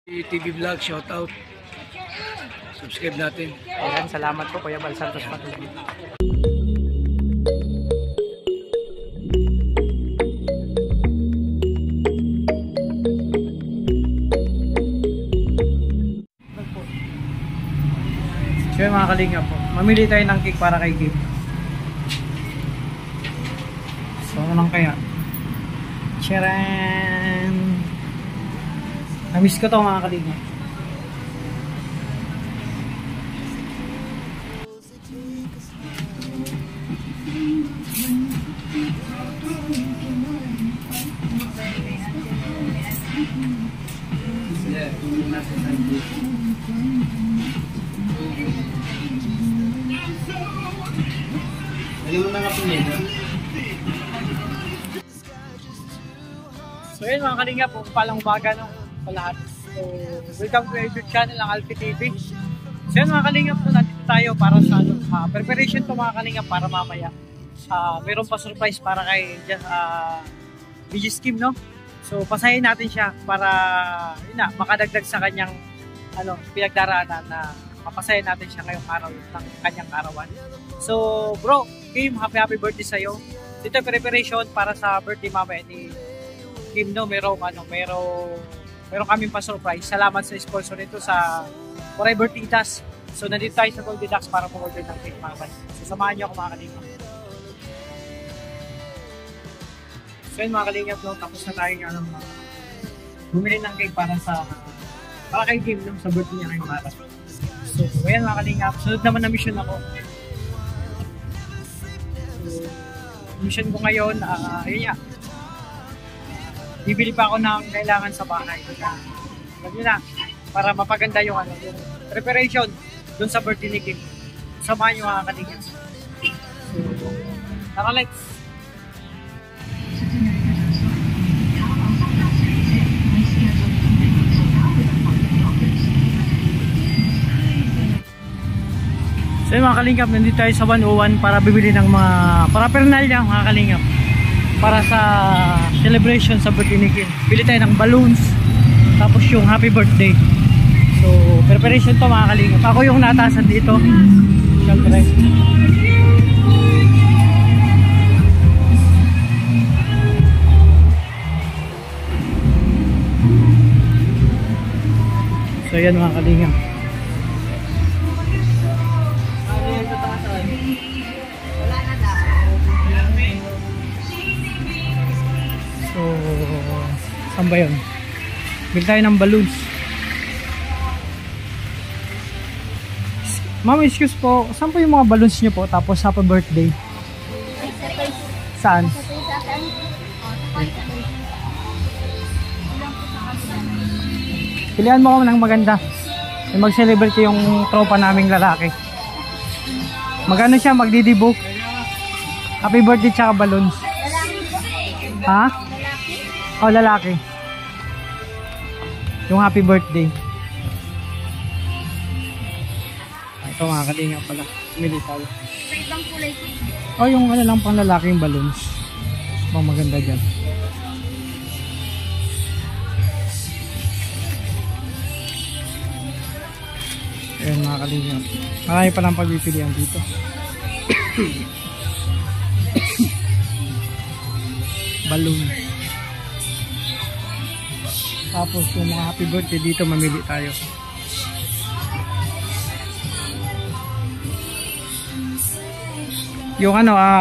TV Vlog, shout out. Subscribe natin. Ayan, salamat po Kuya Bal Santos Patuloy. So yun mga kalinga po, mamili tayo ng cake para kay Kim. So ano lang kaya? Charan! Namiss ko to mga kalinga. So yun mga kalinga po, palang umaga no, sa lahat. So welcome to YouTube channel ng Alfie TV. So yun mga kalinga po, nandito tayo para sa preparation to mga kalinga para mamaya. Meron pa surprise para kay BG Kim no. So pasahin natin siya para yun na, makadagdag sa kanyang pinagdaraanan na mapasahin natin siya ngayong araw ng kanyang arawan. So bro, Kim, happy birthday sa'yo. Dito preparation para sa birthday mamaya ni Kim no, merong kaming pa-surprise. Salamat sa sponsor nito sa Forever Titas. So nandito tayo sa Gold Deluxe para po-order ng cake mga kalinga. So samahan niyo ako mga kalinga. So yun mga kalinga, no, tapos na tayo bumili ng cake para kay Kim no, sa birthday niya ngayong araw. So ayan mga kalinga, sunod naman na mission ako. So mission ko ngayon, ayun nga, bibili pa ako ng kailangan sa bahay. Alam nyo na, para mapaganda yung yung preparation dun sa birthday ni Kim. Samahan nyo mga kalinga. So, tara let's! So mga kalingap, nandito tayo sa 101 para bibili ng mga paraphernalia mga kalingap para sa celebration sa birthday ni Kim. Bili tayo ng balloons tapos yung happy birthday. So preparation to mga kalingap. Ako yung natasan dito syempre. So yan mga kalingap. So, saan ba yun? Bili tayo ng balloons. Ma'am, excuse po, saan po yung mga balloons nyo po? Tapos happy birthday? Saan? Pilihan mo ako ng maganda. Mag-celebrate yung tropa naming lalaki. Magano siya? Magdidibo? Happy birthday tsaka balloons. Ha? O, lalaki. Yung happy birthday. Ito mga kalinga pala. Militaw. Sa ibang kulay po. O, yung lang pang lalaking balloons. Mga maganda dyan. Ayan mga kalinga. Marami palang pagpipilian dito. Balloon. Tapos yung mga happy birthday dito mamili tayo. Yung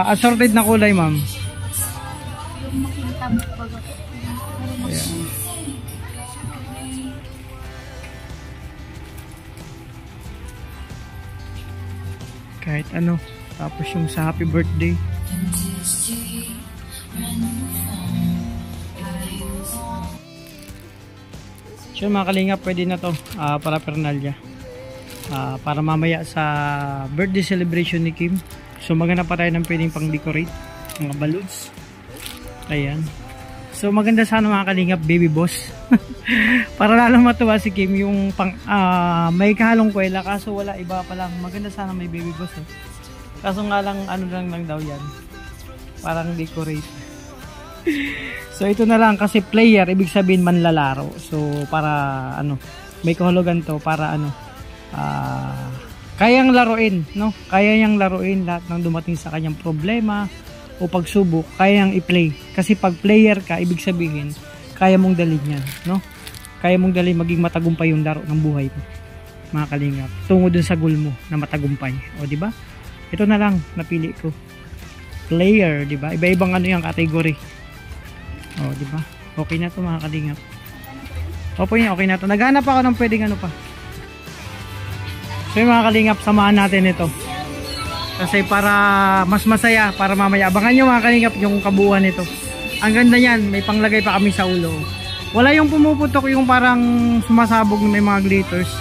assorted na kulay ma'am. Yung makita mo pag Ayan. Kahit ano. Tapos yung sa happy birthday. So mga kalinga, pwede na to para paraphernalia para mamaya sa birthday celebration ni Kim. So maganda pa tayo ng pwedeng pang decorate mga balloons. Ayan. So maganda sana mga kalinga, baby boss. Para lalo matuwa si Kim yung may kahalong kwela kaso wala, iba pa lang. Maganda sana may baby boss kaso nga lang lang daw yan, parang decorate. So ito na lang kasi player, ibig sabihin manlalaro. So para ano, may kahulugan to para ano, kayang laruin, no? Kaya niyang laruin lahat ng dumating sa kanyang problema o pagsubok, kayang i-play. Kasi pag player ka, ibig sabihin, kaya mong dalhin yan, no? Kaya mong dalhin maging matagumpay yung laro ng buhay mo, mga kalingap. Tungo dun sa goal mo na matagumpay. O, di ba? Ito na lang, napili ko. Player, di ba? Iba-ibang ano yung category. O, di ba? Okay na to, mga kalingap. Okay na to. Naghanap ako ng pwedeng ano pa. So yung mga kalingap, samahan natin ito. Kasi para mas masaya, para mamaya. Abangan nyo mga kalingap yung kabuuan nito. Ang ganda niyan, may panglagay pa kami sa ulo. Wala yung pumuputok yung parang sumasabog na may mga glitters.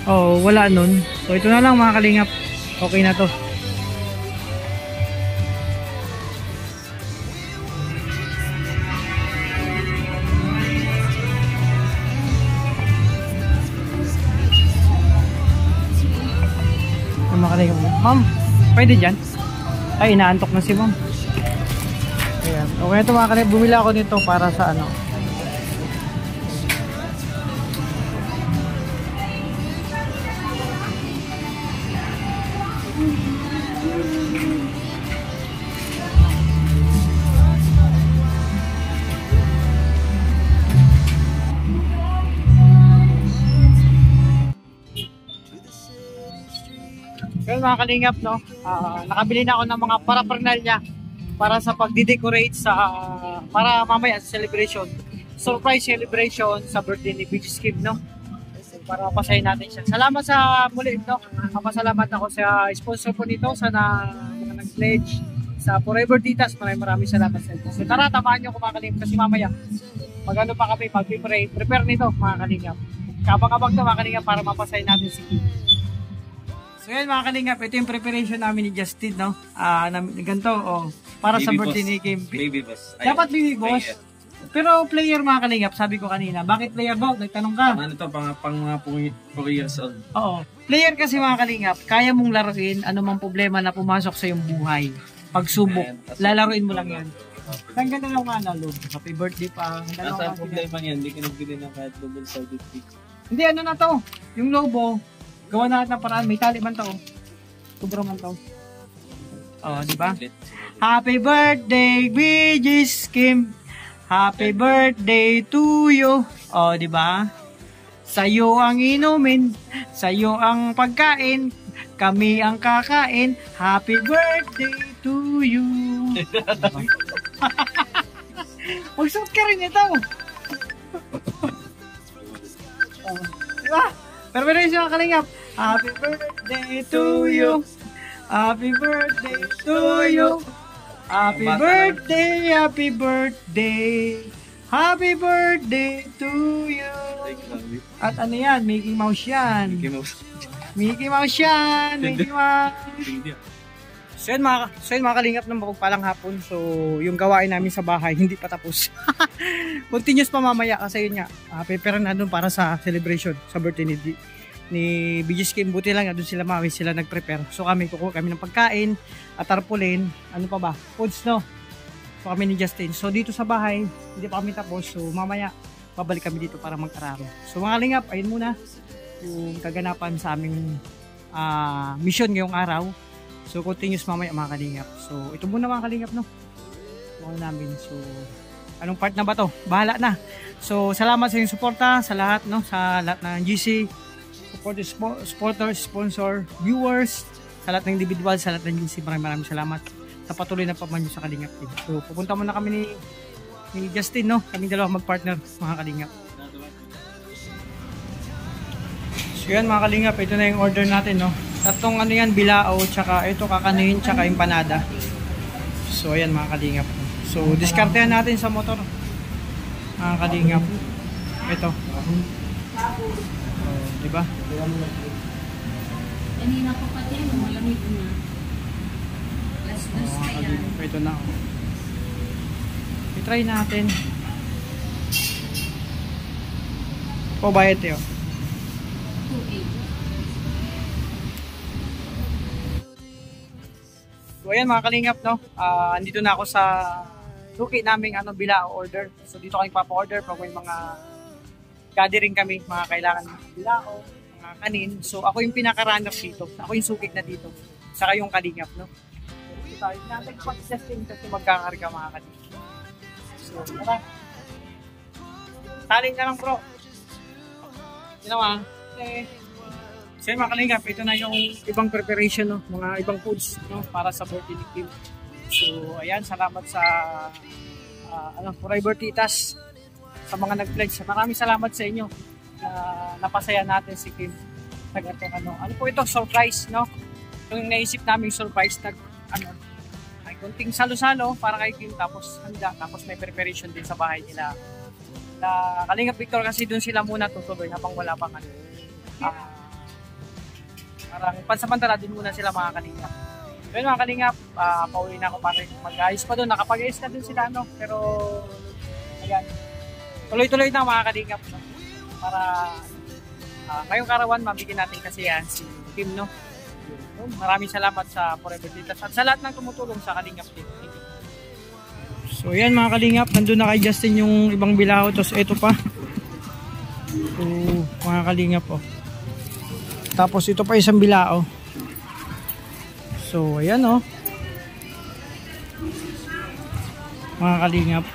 Oh, wala nun. So ito na lang mga kalingap. Okay na to. Ma'am, pwede dyan? Ay, inaantok na si ma'am. Ayan. Okay ito mga kalingap, bumili ako nito para sa ano. Well, mga kalingap, no? Nakabili na ako ng mga paraphernalia para sa pagdi-decorate sa para mamaya sa celebration. Surprise celebration sa birthday ni Beach Skip, no? So, para pasahin natin siya. Salamat sa muli, no? Papasalamat ako sa sponsor po nito sa nag-pledge sa Forever Titas. Maraming salamat sa ito. So tara, tamaan nyo ko mga kalingap kasi mamaya magano pa kami prepare nito mga kalingap. Kabang-abang to mga kalingap para mapasahin natin si Kim. So yan mga kalingap, ito yung preparation namin ni Justin, no? Ganito, oh, para baby sa birthday ni Kim. Baby boss. Dapat baby boss. Pero player mga kalingap, sabi ko kanina. Bakit player ba? Nagtanong ka. Ano to, pang mga 4 years old. Oo. Player kasi mga kalingap, kaya mong laruin ano mang problema na pumasok sa iyong buhay. Pagsubok, lalaruin mo lang yan. Ang ganda ng mga nalog. Happy birthday pa. Nasa problema yan, hindi ka nagbili ng kahit double-sided pick. Hindi, ano na to? Yung lobo, gawa na ng paraan. May tali man to. Kubro man to. Oh, di ba? Happy birthday, BG's Kim. Happy birthday to you. Oh, di ba? Sa'yo ang inumin, sa'yo ang pagkain, kami ang kakain. Happy birthday to you. Magsuot ka rin ito. Oh, di ba? Pero meron siya kalingap. Happy birthday to you. Happy birthday to you. Happy birthday, happy birthday. Happy birthday to you. At ano yan? Mickey Mouse yan. Mickey Mouse yan. Mickey Mouse. So yun mga kalingap ng mapagpalang hapon. So yung gawain namin sa bahay hindi pa tapos. Continuous pa mamaya kasi yun nga. Prepare na doon para sa celebration sa birthday ni BG's Kim. Buti lang doon sila mami sila nag-prepare. So kukuha kami ng pagkain at tarpaulin. Ano pa ba? Foods, no? So kami ni Justin. So dito sa bahay hindi pa kami tapos. So mamaya babalik kami dito para mag-araro. So mga kalingap, ayun muna yung kaganapan sa aming mission ngayong araw. So continuous mamaya mga kalingap. So ito muna mga kalingap, no? Mga namin. So anong part na ba to? Bahala na. So salamat sa inyong suporta sa lahat, no? Sa lahat ng GC supporters, sponsor, viewers, sa lahat ng individual, sa lahat ng GC. Maraming salamat sa patuloy na pamanyo sa Kalingap team. So pupunta muna kami ni Justin, no? Kaming dalawa magpartner mga Kalingap. So yan mga Kalingap, ito na yung order natin, no? Tatlong ano yan, bilao, tsaka ito kakanin, tsaka empanada. So ayan mga Kalingap. So diskartehan natin sa motor mga Kalingap. Ito. Diba? Kanina ko pati yung malamig na. Last pa yan. Ito na. I-try natin. O bayad tayo. 2.8. So ayan mga Kalingap, no? Andito na ako sa suki naming bilao order. So dito kami papa-order pag may mga gathering kami, mga kailangan ng bilao, mga kanin. So ako yung pinaka-runner dito. Ako yung suki na dito. Saka yung kalingap, no? So dito tayo natin pag-testing kasi magkakarga mga kalingap. So tara. Taling na lang bro. Ginawa. Okay. So mga kalingap, ito na yung ibang preparation, no? Mga ibang foods, no? Para sa birthday ni Kim. So ayan, salamat sa Forever Titas, sa mga nag-pledge. Maraming salamat sa inyo na napasaya natin si Kim. Ano po ito, surprise, no? Yung naisip namin surprise, ay kunting salo-salo para kay Kim, tapos handa, tapos may preparation din sa bahay nila. Kalingap Victor kasi doon sila muna tutuloy habang wala pang parang pansamantala doon muna sila mga kalingap. Pero mga kalingap, pauwi na ako para mag-ayos pa doon. Nakapag-ayos na doon sila, no? Pero ayan, tuloy-tuloy na mga kalingap, no? Para ngayong karawan mabigyan natin kasi yan si Kim, no? Maraming salamat sa Forever Titas at sa lahat ng tumutulong sa Kalingap Team. So yan mga kalingap, nandun na kay Justin yung ibang bilao, tapos ito pa. So mga kalingap, oh. Tapos ito pa isang bilao. So ayan, oh. Mga kalingap.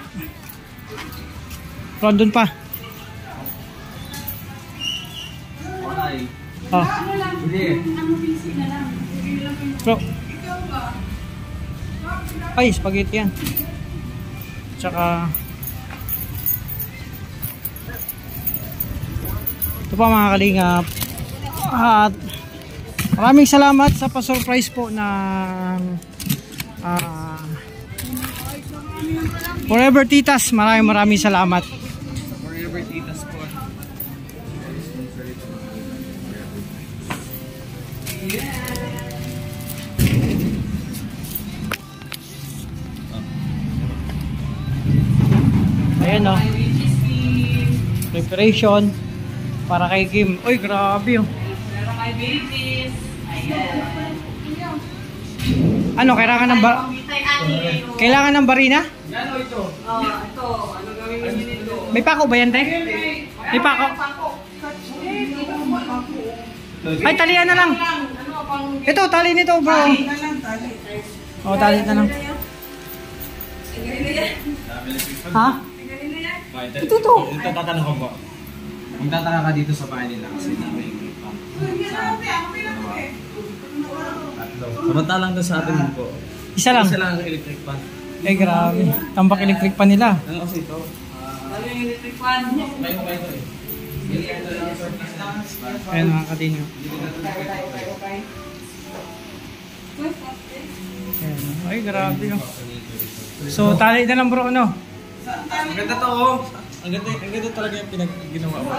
Rondon pa. Oh. Bro. Ay, spaghetti yan. Tsaka ito pa mga kalingap. At maraming salamat sa pa-surprise po ng Forever Titas. Maraming salamat. Forever Titas po. Ayan, oh. Preparation para kay Kim. Uy, grabe, oh. Meron kay babies. Ayan. Ano, kailangan ng barina? Ano ito? Oh, ito. Ano gawin niyo nito? May pako ba yan, te? May pako? Ay, talian na lang. Ano pang Ito, tali nito, bro. Oh, tali na lang. Ha? Ito to. Ito tatanong ko po. Magtataka ka dito sa bahay nila kasi namin samantalang doon sa atin po. Isa lang. Isa lang ang electric fan. Eh, grabe. Tambak electric pa nila. Ano kasi ito? ano yung electric fan? May mo kayo eh. Ayan mga katinyo. Ayan. Ay, grabe. Oh. So, tali na lang bro, ano? Ang ganda to, oh. Ang ganda talaga yung ginawa mo.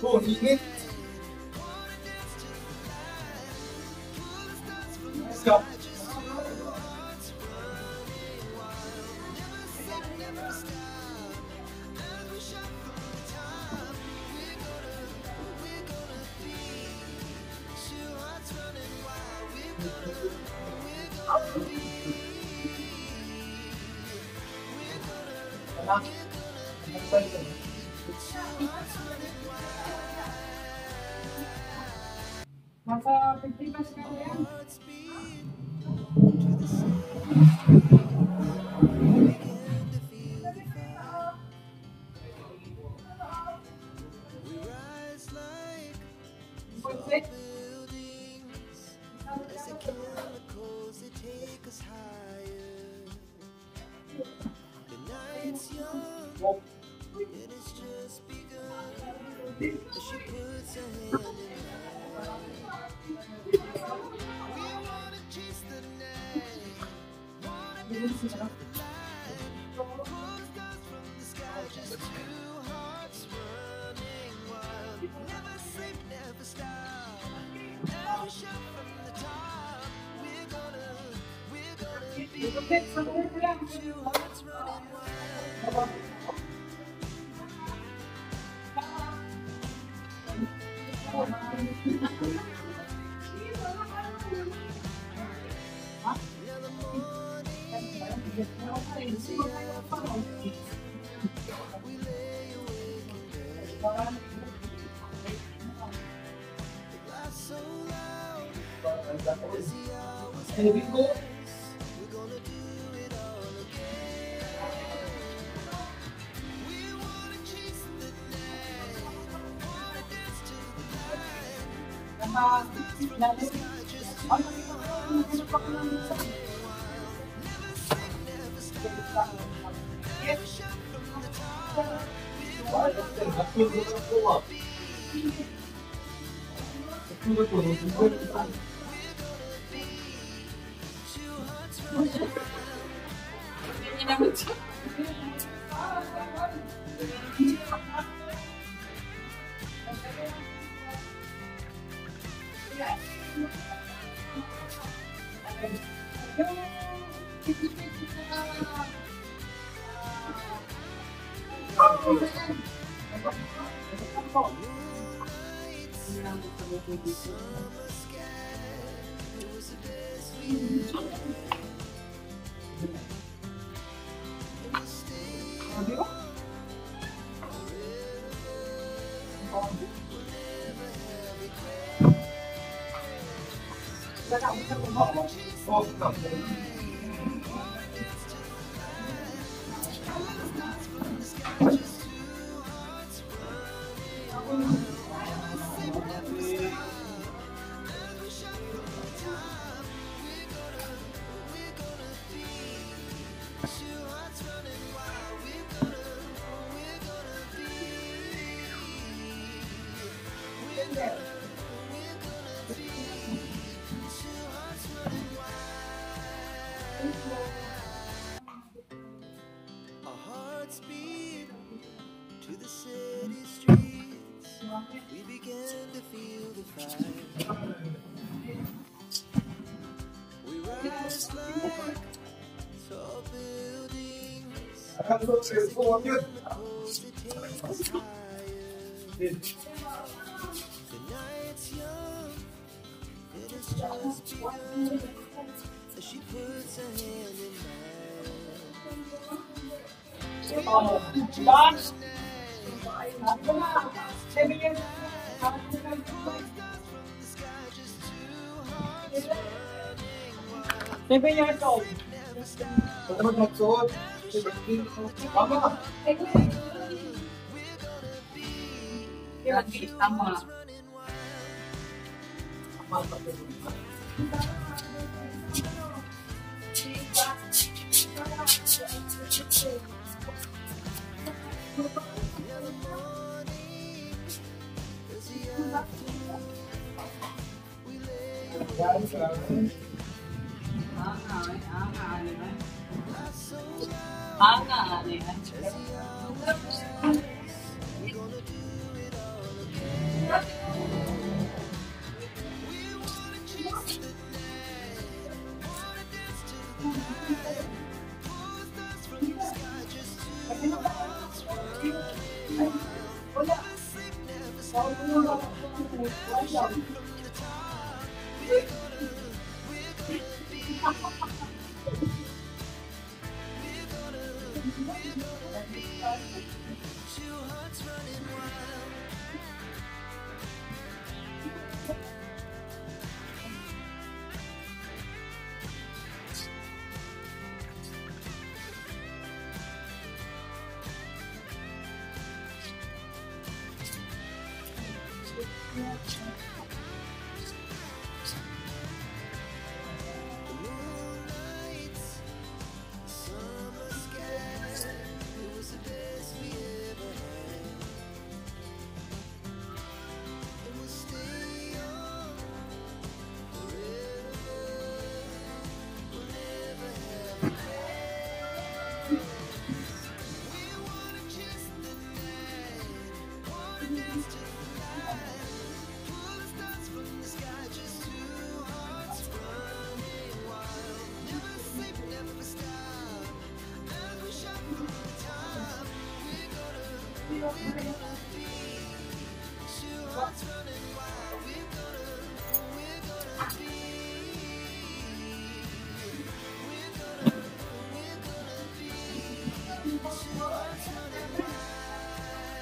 Oh, init. Let's go. Nasa 50 pesos na yan. Our hearts beat to the city streets. We began to feel the fire. We rise like tall buildings. The night's young, it has just begun. She puts her hand in mine. 7 years old. Ba't naman magsuot? Mama! Tama.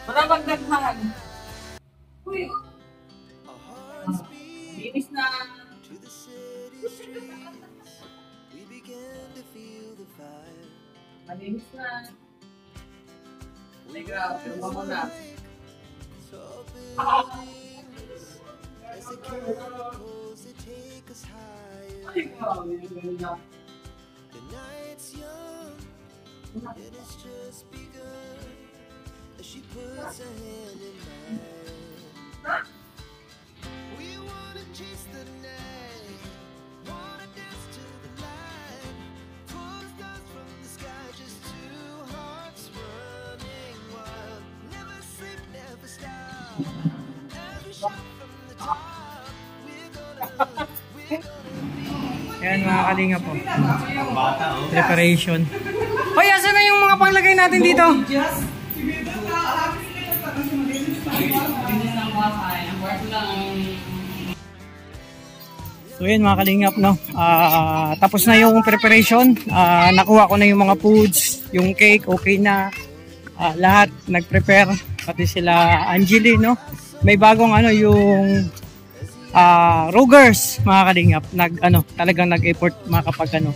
Maraming daghan. Uy. Linis na. to the city streets. We began to feel the fire. Malinis na. Ay, grabe. Huwag mo na. As the chemicals that take us higher. Ay, grabe. Yung ganda. The night's young and it's just begun. As she puts her hand in mine. We wanna chase the night, wanna dance to the light. Pull stars from the sky, just two hearts running wild. Never sleep, never stop. Every shot from the top. We're gonna Ayan mga kalinga po. Preparation. Hoy, asan na yung mga panglagay natin dito? Linis ng bahay. Ang kwarto lang ang... So yun mga kalingap, no? Tapos na yung preparation. Nakuha ko na yung mga foods, yung cake, okay na. Lahat nag-prepare, pati sila Angeli, no? May bagong ano yung Rogers, mga kalingap. Talagang nag-effort makapag ano.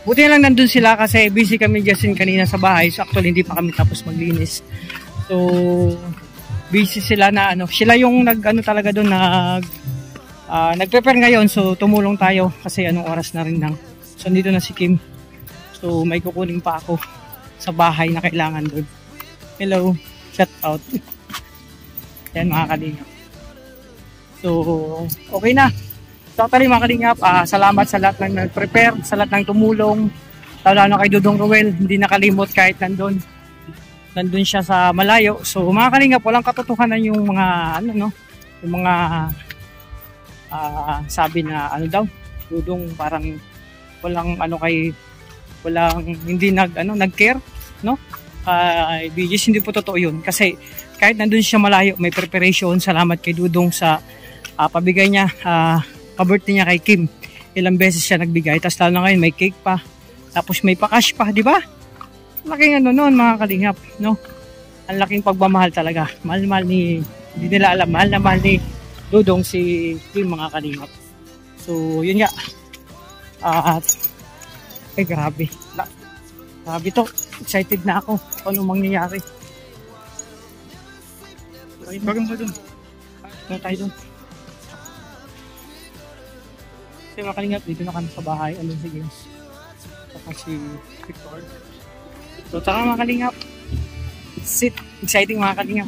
Buti lang nandun sila kasi busy kami Justin kanina sa bahay. So actually hindi pa kami tapos maglinis. So busy sila na ano, sila yung talaga doon nag-prepare ngayon. So tumulong tayo kasi anong oras na rin lang. So dito na si Kim. So may kukunin pa ako sa bahay na kailangan doon. Hello, shout out. Yan mga kalingap. So okay na. So actually mga kalingap, salamat sa lahat ng nag-prepare, sa lahat ng tumulong. Lalo kay Dudong Ruel, hindi nakalimot kahit nandun siya sa malayo. So mga kalingap, walang katotohanan yung mga yung mga sabi na daw, Dudong parang walang hindi nag-care, no? BGS, hindi po totoo yun kasi kahit nandun siya malayo, may preparation. Salamat kay Dudong sa pabigay niya, ka-birthday niya kay Kim. Ilang beses siya nagbigay, tapos lalo na ngayon may cake pa, tapos may pa-cash pa, di ba? Laking noon mga kalingap, no? Ang laking pagmamahal talaga. Mahal ni, hindi nila alam, mahal na mahal ni Dudong si Kim, mga kalingap. So yun nga, grabe, grabe to, excited na ako kung anong mangyayari. Bagang ba dun? Ano tayo dun? Kasi mga kalingap, dito na kami sa bahay. Sige. Saka si Victor. So, tara mga kalingap. Sit. Exciting mga kalingap.